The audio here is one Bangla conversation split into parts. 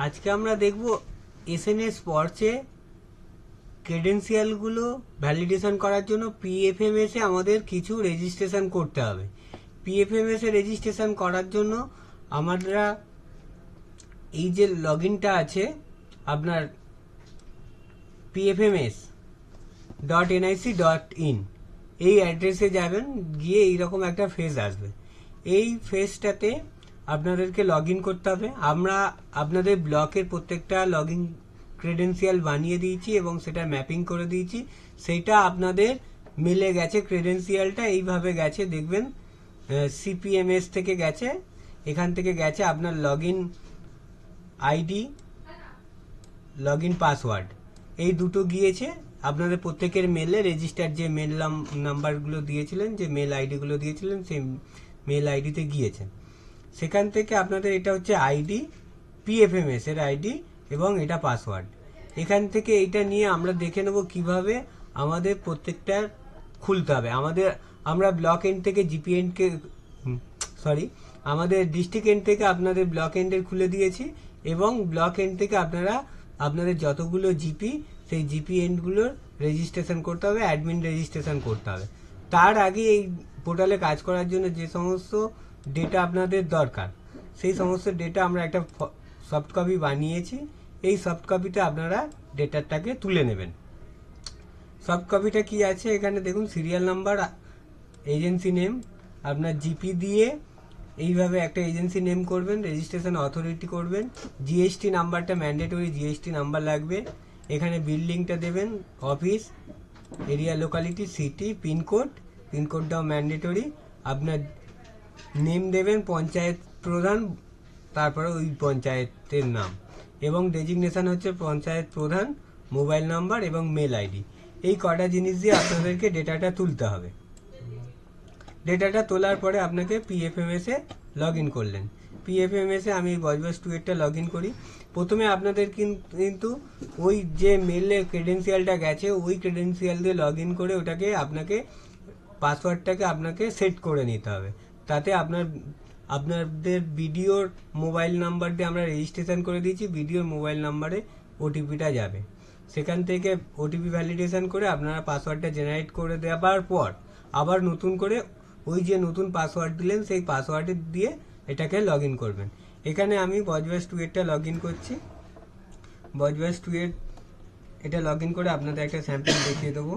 আজকে আমরা দেখব এসএনএস স্পর্টসে ক্রেডেন্সিয়ালগুলো ভ্যালিডেশন করার জন্য পিএফএমএস এ আমাদের কিছু রেজিস্ট্রেশন করতে হবে। পিএফএমএস এ রেজিস্ট্রেশন করার জন্য আমরা এই যে লগ ইনটা আছে আপনার pfms.nic.in এই অ্যাড্রেসে যাবেন, গিয়ে এইরকম একটা ফেজ আসবে। এই ফেজটাতে আপনাদেরকে লগ ইন করতে হবে। আমরা আপনাদের ব্লকের প্রত্যেকটা লগ ইন ক্রেডেন্সিয়াল বানিয়ে দিয়েছি এবং সেটা ম্যাপিং করে দিয়েছি। সেইটা আপনাদের মেলে গেছে, ক্রেডেন্সিয়ালটা এইভাবে গেছে, দেখবেন সিপিএমএস থেকে গেছে, এখান থেকে গেছে আপনার log in ID, log in password, এই দুটো গিয়েছে আপনাদের প্রত্যেকের মেলে। রেজিস্টার যে মেল নাম্বারগুলো দিয়েছিলেন, যে মেল আইডিগুলো দিয়েছিলেন, সেই মেল আইডিতে গিয়েছে। সেখান থেকে আপনাদের এটা হচ্ছে আইডি, পিএফএমএস এর আইডি এবং এটা পাসওয়ার্ড। এখান থেকে এটা নিয়ে আমরা দেখে নেব কিভাবে আমাদের প্রত্যেকটা খুলতে হবে। আমরা ব্লক এন্ড থেকে জিপি এন্ডকে আমাদের ডিস্ট্রিক্ট এন্ড থেকে আপনাদের ব্লক এন্ডের খুলে দিয়েছি এবং ব্লক এন্ড থেকে আপনাদের যতগুলো জিপি, সেই জিপি এন্ডগুলোর রেজিস্ট্রেশন করতে হবে, অ্যাডমিন রেজিস্ট্রেশন করতে হবে। তার আগে এই পোর্টালে কাজ করার জন্য যে সমস্ত ডেটা আপনাদের দরকার, সেই সমস্ত ডেটা আমরা একটা সফট কপি বানিয়েছি। এই সফট কপিতে আপনারা ডেটাটাকে তুলে নেবেন। সফট কপিটা কি আছে এখানে দেখুন, সিরিয়াল নাম্বার, এজেন্সি নেম, আপনার জিপি দিয়ে এইভাবে একটা এজেন্সি নেম করবেন, রেজিস্ট্রেশন অথরিটি করবেন, জিএসটি নাম্বারটা ম্যান্ডেটরি জিএসটি নাম্বার লাগবে। এখানে বিল্ডিংটা দেবেন, অফিস, এরিয়া, লোকালিটি, সিটি, পিনকোডটাও ম্যান্ডেটরি। আপনার নেম দেবেন পঞ্চায়েত প্রধান, তারপরে ওই পঞ্চায়েতের নাম, এবং ডেজিগনেশন হচ্ছে পঞ্চায়েত প্রধান, মোবাইল নাম্বার এবং মেল আইডি। এই কটা জিনিস দিয়ে আপনাদেরকে ডেটাটা তুলতে হবে। ডেটাটা তোলার পরে আপনাকে পিএফএমএস এ লগ ইন করলেন। পিএফএমএস এ আমি বজবাস 2 এরটা লগ ইন করি। প্রথমে আপনাদের কিন্তু ওই যে মেলে ক্রেডেন্সিয়ালটা গেছে, ওই ক্রেডেন্সিয়াল দিয়ে লগ ইন করে ওটাকে আপনাকে পাসওয়ার্ডটাকে আপনাকে সেট করে নিতে হবে। তাতে আপনাদের ভিডিওর মোবাইল নাম্বার দিয়ে আমরা রেজিস্ট্রেশন করে দিয়েছি, ভিডিওর মোবাইল নাম্বারে ওটিপিটা যাবে। সেখান থেকে ওটিপি ভ্যালিডেশন করে আপনারা পাসওয়ার্ডটা জেনারেট করে দেওয়ার পর আবার নতুন করে ওই যে নতুন পাসওয়ার্ড দিলেন, সেই পাসওয়ার্ড দিয়ে এটাকে লগ ইন করবেন। এখানে আমি বজবাস 2 এরটা লগ ইন করছি। বজবাস 2 এর এটা লগ ইন করে আপনাদের একটা স্যাম্পল দেখিয়ে দেবো।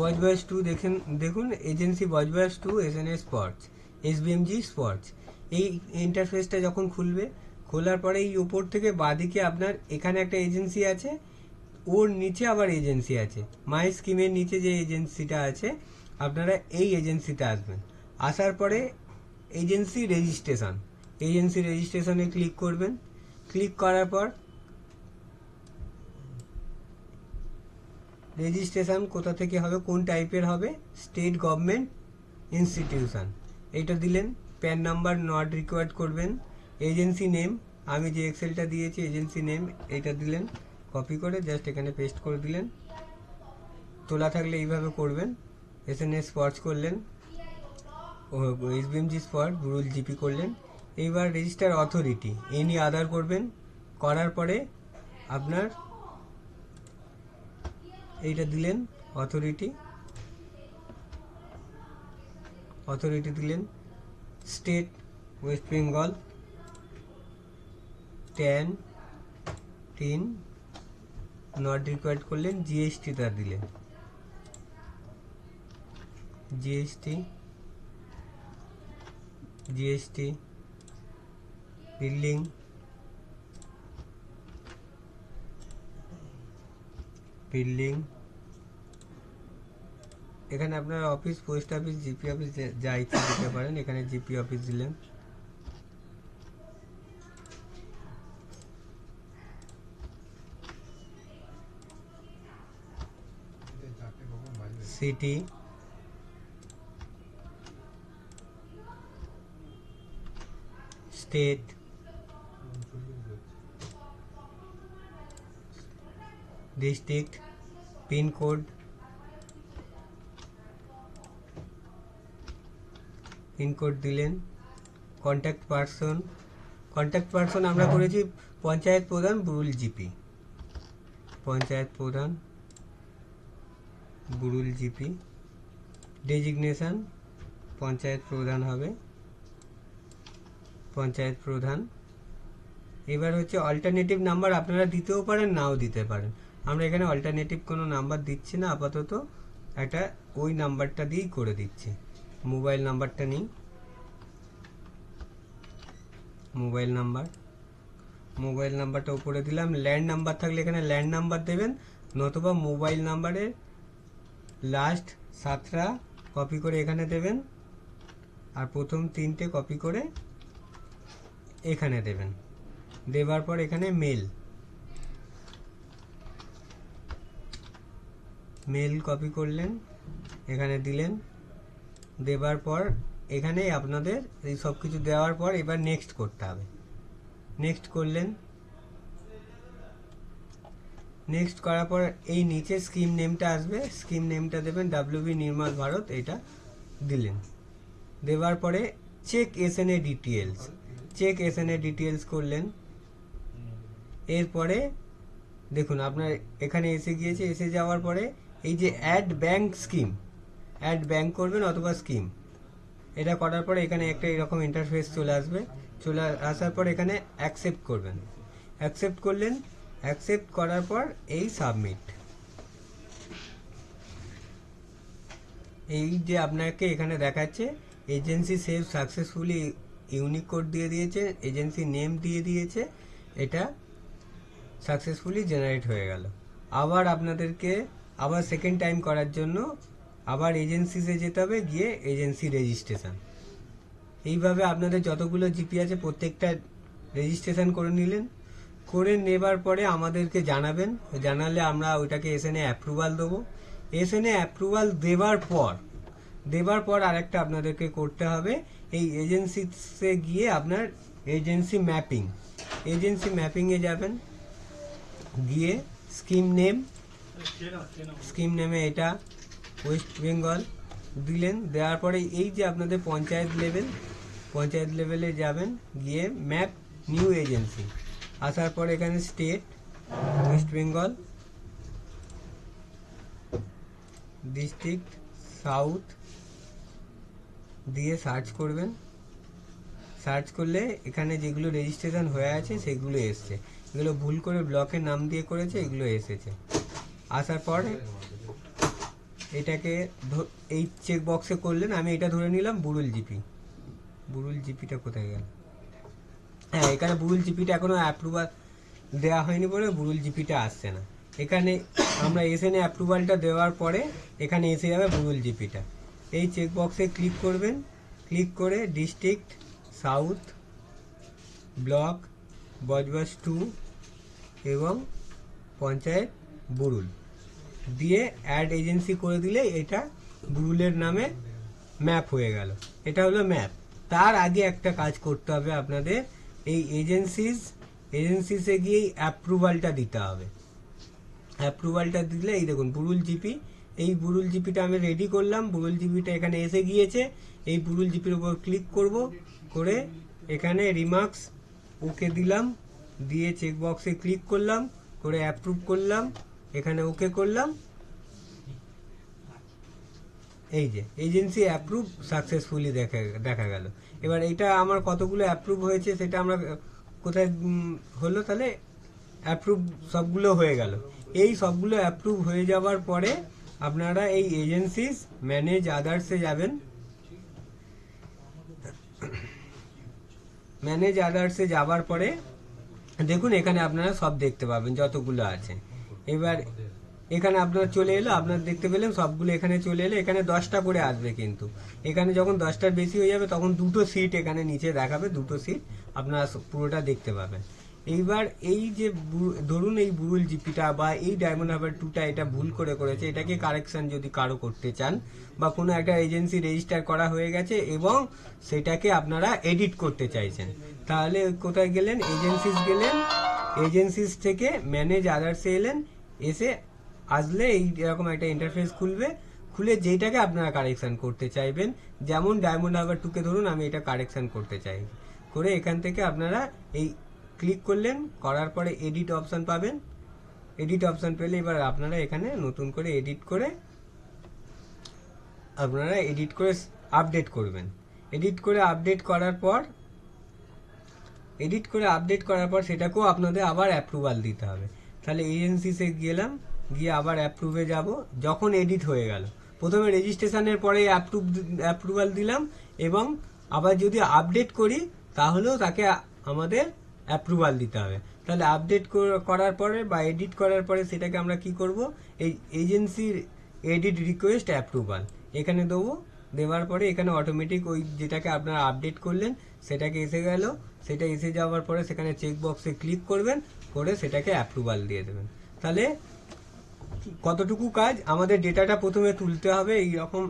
বজবাস 2 দেখুন, এজেন্সি বজবাস 2 এসএনএস স্পোর্টস, এসবিএমজি স্পোর্টস। এই ইন্টারফেসটা যখন খুলবে, খোলার পরে এই উপর থেকে বাঁদিকে আপনার এখানে একটা এজেন্সি আছে, ওর নিচে আবার এজেন্সি আছে। মাই স্কিমের নিচে যে এজেন্সিটা আছে, আপনারা এই এজেন্সিতে আসবেন। আসার পরে এজেন্সি রেজিস্ট্রেশনে ক্লিক করবেন। ক্লিক করার পর রেজিস্ট্রেশন কোথা থেকে হবে, কোন টাইপের হবে, স্টেট গভর্নমেন্ট ইনস্টিটিউশন, এইটা দিলেন। প্যান নাম্বার নট রিকোয়ার্ড করবেন। এজেন্সি নেম, আমি যে এক্সেলটা দিয়েছি এজেন্সি নেম, এইটা দিলেন। কপি করে জাস্ট এখানে পেস্ট করে দিলেন। তোলা থাকলে এইভাবে করবেন। এসএনএস স্পর্টস করলেন, এসবিএমজি স্পট রুল জিপি করলেন। এইবার রেজিস্টার অথরিটি এনি আদার করবেন। করার পরে আপনার এইটা দিলেন, অথরিটি দিলেন। State West Bengal, tan tin not required করলেন। জিএসটিটা দিলেন, জিএসটি বিল্ডিং, এখানে আপনার office, post office, GP office যা ইচ্ছা দিতে পারেন। এখানে জিপি অফিস দিলেন। সিটি, স্টেট, ডিস্ট্রিক্ট, পিনকোড, দিলেন। কন্ট্যাক্ট পারসন আমরা করেছি পঞ্চায়েত প্রধান বুরুল জিপি, পঞ্চায়েত প্রধান বুরুল জিপি। ডেজিগনেশন পঞ্চায়েত প্রধান হবে, পঞ্চায়েত প্রধান। এবার হচ্ছে অল্টারনেটিভ নাম্বার আপনারা দিতেও পারেন, নাও দিতে পারেন। আমরা এখানে অল্টারনেটিভ কোনো নাম্বার দিচ্ছি না, আপাতত একটা ওই নাম্বারটা দিয়েই করে দিচ্ছি। মোবাইল নাম্বারটা নিই, মোবাইল নাম্বারটা উপরে দিলাম। ল্যান্ড নাম্বার থাকলে এখানে ল্যান্ড নাম্বার দেবেন, নতুবা মোবাইল নাম্বারের লাস্ট 7টা কপি করে এখানে দেবেন, আর প্রথম 3টে কপি করে এখানে দেবেন। দেওয়ার পর এখানে মেল কপি করলেন, এখানে দিলেন। দেওয়ার পর এখানে আপনাদের এই সব কিছু দেওয়ার পর এবার নেক্সট করতে হবে। নেক্সট করলেন, নেক্সট করার পর এই নিচে স্কিম নেমটা আসবে, স্কিম নেমটা দেবেন WB নির্মল ভারত, এটা দিলেন। দেওয়ার পরে চেক SNA ডিটেলস করলেন। এরপরে দেখুন আপনার এখানে এসে গিয়েছে, এসে যাওয়ার পরে এই যে অ্যাড ব্যাংক করবেন অথবা স্কিম, এটা করার পরে এখানে একটা এরকম ইন্টারফেস চলে আসবে। চলে আসার পর এখানে অ্যাকসেপ্ট করবেন। অ্যাকসেপ্ট করলেন, অ্যাকসেপ্ট করার পর এই সাবমিট। এই যে আপনাকে এখানে দেখাচ্ছে agency save successfully, unique code দিয়ে দিয়েছে, এজেন্সি নেম দিয়ে দিয়েছে, এটা সাকসেসফুলি জেনারেট হয়ে গেল। আবার আপনাদেরকে আবার সেকেন্ড টাইম করার জন্য আবার এজেন্সিতে যেতে হবে, গিয়ে এজেন্সি রেজিস্ট্রেশন। এইভাবে আপনাদের যতগুলো জিপি আছে প্রত্যেকটা রেজিস্ট্রেশন করে নিলেন। করে নেবার পরে আমাদেরকে জানাবেন, জানালে আমরা ওইটাকে SNA অ্যাপ্রুভাল দেবো। SNA অ্যাপ্রুভাল দেবার পর আরেকটা আপনাদেরকে করতে হবে, এই এজেন্সিতে গিয়ে আপনার এজেন্সি ম্যাপিংয়ে যাবেন, গিয়ে স্কিম নেমে এটা ওয়েস্ট বেঙ্গল দিলেন। দেওয়ার পরে এই যে আপনাদের পঞ্চায়েত লেভেলে যাবেন, গিয়ে ম্যাপ নিউ এজেন্সি, আসার পর এখানে state West Bengal, district south দিয়ে সার্চ করবেন। সার্চ করলে এখানে যেগুলো রেজিস্ট্রেশন হয়ে আছে সেগুলো এসছে, এগুলো ভুল করে ব্লকের নাম দিয়ে করেছে, এগুলো এসেছে। আসার পরে এটাকে এই চেক বক্সে করলেন, আমি এটা ধরে নিলাম বুরুল জিপিটা কোথায় গেল? হ্যাঁ, এখানে বুরুল জিপিটা এখনো অ্যাপ্রুভাল দেওয়া হয়নি বলে বুরুল জিপিটা আসছে না। এখানে আমরা SNA অ্যাপ্রুভালটা দেওয়ার পরে এখানে এসে যাবে বুরুল জিপিটা। এই চেক বক্সে ক্লিক করবেন, ক্লিক করে ডিস্ট্রিক্ট সাউথ, ব্লক বজবজ 2 এবং পঞ্চায়েত বুরুল দিয়ে অ্যাড এজেন্সি করে দিলে এটা বুরুলের নামে ম্যাপ হয়ে গেল। এটা হলো ম্যাপ। তার আগে একটা কাজ করতে হবে আপনাদের, এই এজেন্সিসে গিয়ে অ্যাপ্রুভালটা দিতে হবে। অ্যাপ্রুভালটা দিলে এই দেখুন এই বুরুল জিপিটা আমি রেডি করলাম, বুরুল জিপিটা এখানে এসে গিয়েছে। এই বুরুল জিপির উপর ক্লিক করব, করে এখানে রিমার্কস ওকে দিলাম, দিয়ে চেক বক্সে ক্লিক করলাম, করে অ্যাপ্রুভ করলাম, এখানে ওকে করলাম। এই যে এজেন্সি অ্যাপ্রুভ সাকসেসফুলি দেখা গেল। এবার এটা আমার কতগুলো অ্যাপ্রুভ হয়েছে সেটা আমরা কোথায় হলো, তাহলে অ্যাপ্রুভ সবগুলো হয়ে গেল। এই সবগুলো অ্যাপ্রুভ হয়ে যাওয়ার পরে আপনারা এই এজেন্সিস ম্যানেজ আদার্সে যাবেন। ম্যানেজ আদার্সে যাওয়ার পরে দেখুন এখানে আপনারা সব দেখতে পাবেন যতগুলো আছে। এবার এখানে আপনার চলে এলো, আপনার দেখতে পেলেন সবগুলো এখানে চলে এলো। এখানে 10টা করে আসবে, কিন্তু এখানে যখন 10টার বেশি হয়ে যাবে তখন 2টো সিট এখানে নিচে দেখাবে, 2টো সিট আপনারা পুরোটা দেখতে পাবেন। এইবার এই যে ধরুন এই বুরুল জিপিটা বা এই ডায়মন্ড হারবার 2টা এটা ভুল করেছে, এটাকে কারেকশন যদি কারো করতে চান বা কোনো একটা এজেন্সি রেজিস্টার করা হয়ে গেছে এবং সেটাকে আপনারা এডিট করতে চাইছেন, তাহলে কোথায় গেলেন? এজেন্সিস গেলেন, এজেন্সিস থেকে ম্যানেজ আদার্সে এলেন, এসে আসলে এই এরকম একটা ইন্টারফেস খুলবে, খুলে যেটাকে আপনারা কারেকশন করতে চাইবেন, যেমন ডায়মন্ড হারবার 2 ধরুন আমি এটা কারেকশন করতে চাই, করে এখান থেকে আপনারা এই ক্লিক করলেন, করার পরে এডিট অপশন পাবেন। এডিট অপশন পেলে এবার আপনারা এখানে নতুন করে এডিট করে আপডেট করবেন। এডিট করে আপডেট করার পর সেটাকেও আপনাদের আবার অ্যাপ্রুভাল দিতে হবে। তাহলে এজেন্সিসে গেলাম, গিয়ে আবার অ্যাপ্রুভে যাব। যখন এডিট হয়ে গেল, প্রথমে রেজিস্ট্রেশনের পরে অ্যাপ্রুভাল দিলাম, এবং আবার যদি আপডেট করি তাহলেও তাকে আমাদের অ্যাপ্রুভাল দিতে হবে। তাহলে আপডেট করার পরে বা এডিট করার পরে সেটাকে আমরা কি করব, এই এজেন্সির এডিট রিকোয়েস্ট অ্যাপ্রুভাল এখানে দেবো। দেওয়ার পরে এখানে অটোমেটিক ওই যেটাকে আপনারা আপডেট করলেন সেটাকে এসে গেল। সেটা এসে যাওয়ার পরে সেখানে চেক বক্সে ক্লিক করবেন, করে সেটাকে অ্যাপ্রুভাল দিয়ে দেবেন। তাহলে কতটুকু কাজ, আমাদের ডেটাটা প্রথমে তুলতে হবে এইরকম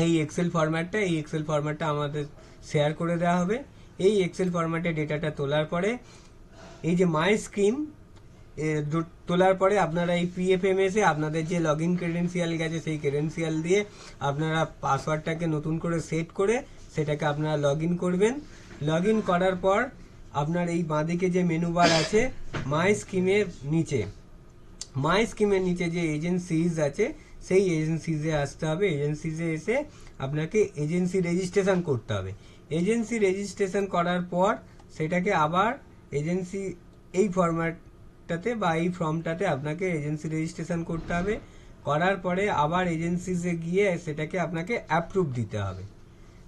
এই এক্সেল ফরম্যাটটা আমাদের শেয়ার করে দেওয়া হবে। এই এক্সেল ফরম্যাটে ডেটাটা তোলার পরে এই যে মাই স্কিম তোলার পরে আপনারা এই পিএফএমএস এ আপনাদের যে লগ ইন ক্রেডেন্সিয়াল গেছে সেই ক্রেডেন্সিয়াল দিয়ে আপনারা পাসওয়ার্ডটাকে নতুন করে সেট করে সেটাকে আপনারা লগ ইন করবেন। লগ ইন করার পর আপনার এই বাঁদিকে যে মেনু বার আছে মাই স্কিমের নিচে যে এজেন্সিজ আছে সেই এজেন্সিজে আসতে হবে। এজেন্সিজে এসে আপনাকে এজেন্সি রেজিস্ট্রেশন করতে হবে। এজেন্সি রেজিস্ট্রেশন করার পর সেটাকে আবার এজেন্সি এই ফরম্যাটটাতে বা এই ফর্মটাতে আপনাকে এজেন্সি রেজিস্ট্রেশন করতে হবে। করার পরে আবার এজেন্সিসে গিয়ে সেটাকে আপনাকে অ্যাপ্রুভ দিতে হবে।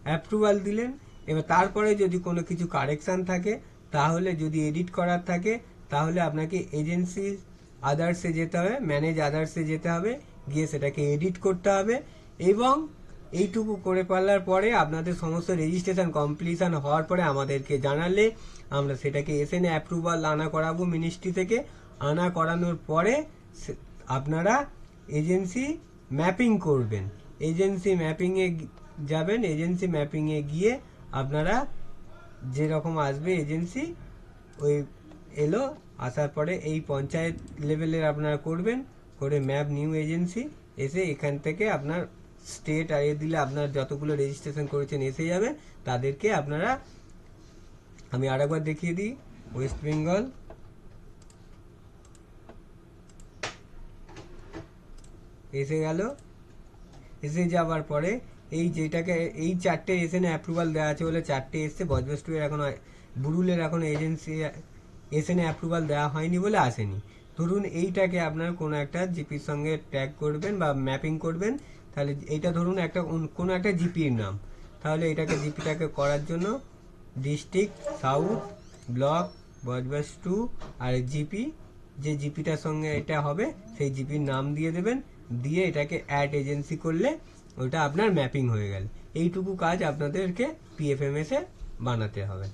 অ্যাপ্রুভাল দিলেন, এবার তারপরে যদি কোনো কিছু কারেকশান থাকে, তাহলে যদি এডিট করার থাকে তাহলে আপনাকে এজেন্সি আদার্সে যেতে হবে, ম্যানেজ আদার্সে যেতে হবে, গিয়ে সেটাকে এডিট করতে হবে। এবং এইটুকু করে পারলার পরে আপনাদের সমস্ত রেজিস্ট্রেশন কমপ্লিশন হওয়ার পরে আমাদেরকে জানালে আমরা সেটাকে এসএনএ অ্যাপ্রুভাল আনা করাবো মিনিস্ট্রি থেকে। আনা করানোর পরে আপনারা এজেন্সি ম্যাপিং করবেন, এজেন্সি ম্যাপিংয়ে যাবেন। এজেন্সি ম্যাপিংয়ে গিয়ে আপনারা যেরকম আসবে এজেন্সি ওই এলো, আসার পরে এই পঞ্চায়েত লেভেলের আপনারা করবেন, করে ম্যাপ নিউ এজেন্সি এসে এখান থেকে আপনার স্টেট আর দিলে আপনার যতগুলো রেজিস্ট্রেশন করেছেন এসে যাবে। তাদেরকে আপনারা, আমি আরেকবার দেখিয়ে দিই, ওয়েস্ট বেঙ্গল এসে গেল। এসে যাওয়ার পরে এই যেটাকে এই 4টে এসএনএ অ্যাপ্রুভাল দেওয়া আছে বলে 4টে এসছে, বজবস্টুয়ের এখন বুরুলের এখন এজেন্সি এসএনএ অ্যাপ্রুভাল দেওয়া হয়নি বলে আসেনি। ধরুন এইটাকে আপনার কোনো একটা জিপির সঙ্গে ট্যাগ করবেন বা ম্যাপিং করবেন, তাহলে এইটা ধরুন একটা কোনো একটা জিপির নাম, তাহলে এটাকে জিপিটাকে করার জন্য ডিস্ট্রিক্ট সাউথ ব্লক বজবস্তু আর জিপি, যে জিপিটার সঙ্গে এটা হবে সেই জিপির নাম দিয়ে দেবেন, দিয়ে এটাকে অ্যাড এজেন্সি করলে ওটা আপনার ম্যাপিং হয়ে গেল। এইটুকু কাজ আপনাদেরকে পিএফএমএস এ বানাতে হবে।